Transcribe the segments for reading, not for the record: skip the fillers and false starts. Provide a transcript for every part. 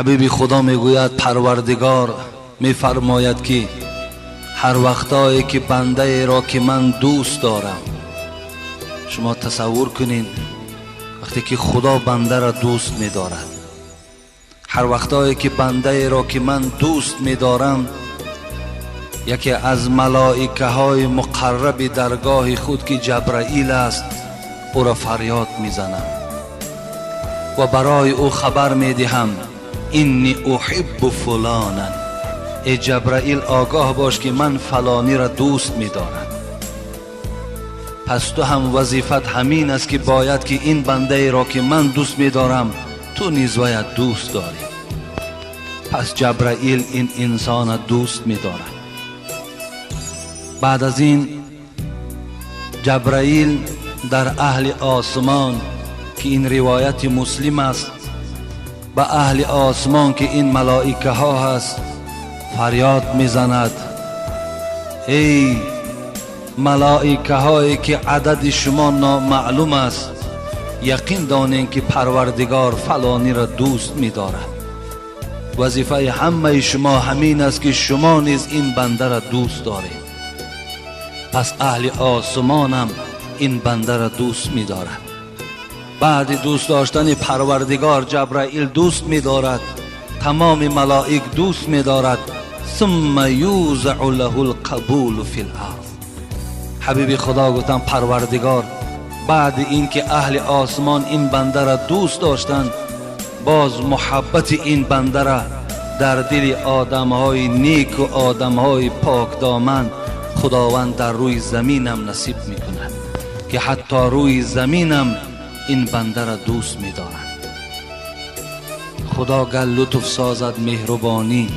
حبیب خدا میگوید پروردگار میفرماید که هر وقتایی که بنده را که من دوست دارم، شما تصور کنین وقتی که خدا بنده را دوست می‌دارد، هر وقتایی که بنده را که من دوست می‌دارم، یکی از ملائکه های مقرب درگاه خود که جبرائیل است او را فریاد میزنم و برای او خبر میدهم اینی احب فلانا، ای جبرائیل آگاه باش که من فلانی را دوست می‌دارم. پس تو هم وظیفت همین است که باید که این بنده را که من دوست می‌دارم تو نیز باید دوست داری. پس جبرائیل این انسان دوست می‌دارد. بعد از این جبرائیل در اهل آسمان که این روایت مسلم است، به اهل آسمان که این ملائکه ها هست فریاد میزند ای ملائکه هایی که عدد شما نامعلوم است، یقین دانین که پروردگار فلانی را دوست می‌دارد. وظیفه همه شما همین است که شما نیز این بنده را دوست دارید. پس اهل آسمان هم این بنده را دوست می‌دارد. بعد دوست داشتن پروردگار جبرائیل دوست می‌دارد، تمام ملائک دوست می‌دارد. ثم یوزع له القبول فی الارض. حبیب خدا گفتن پروردگار بعد اینکه اهل آسمان این بنده را دوست داشتند، باز محبت این بنده را در دل آدم‌های نیک و آدم‌های پاک دامن خداوند در روی زمینم نصیب می‌کند که حتی روی زمینم این بنده را دوست می‌دارند. خدا گر لطف سازد مهربانی،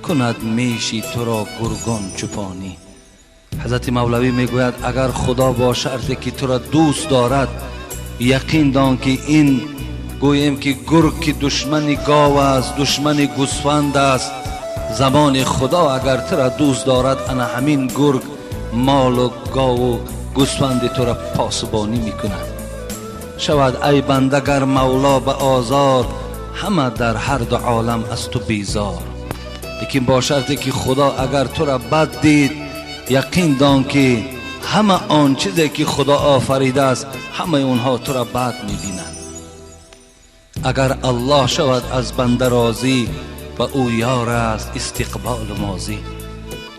کند میشی تو را گرگان چوپانی. حضرت مولوی میگوید اگر خدا با شرطی که تو را دوست دارد، یقین دان که این گوییم که گرگ که دشمن گاو است، دشمن گوسفند است، زمان خدا اگر تو را دوست دارد، انا همین گرگ مال و گاو و گوسفند تو را پاسبانی میکند. شود ای بنده گر مولا به آزار، همه در هر دو عالم از تو بیزار. لیکن با شرطی که خدا اگر تو را بد دید، یقین دان که همه آن چیزی که خدا آفریده است همه اونها تو را بد میبینند. اگر الله شود از بنده راضی، و او یار است استقبال ماضی.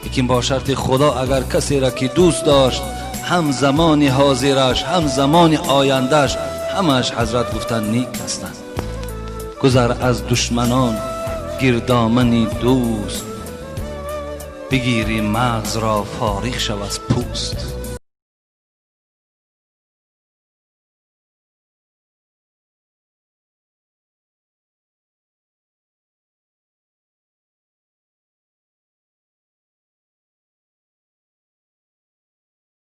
لیکن با شرط خدا اگر کسی را که دوست داشت، هم زمان حاضرش هم زمان آیندهش همش حضرت گفتن نیک هستند. گذر از دشمنان گردامنی دوست، بگیری مغز را فارغ شو از پوست.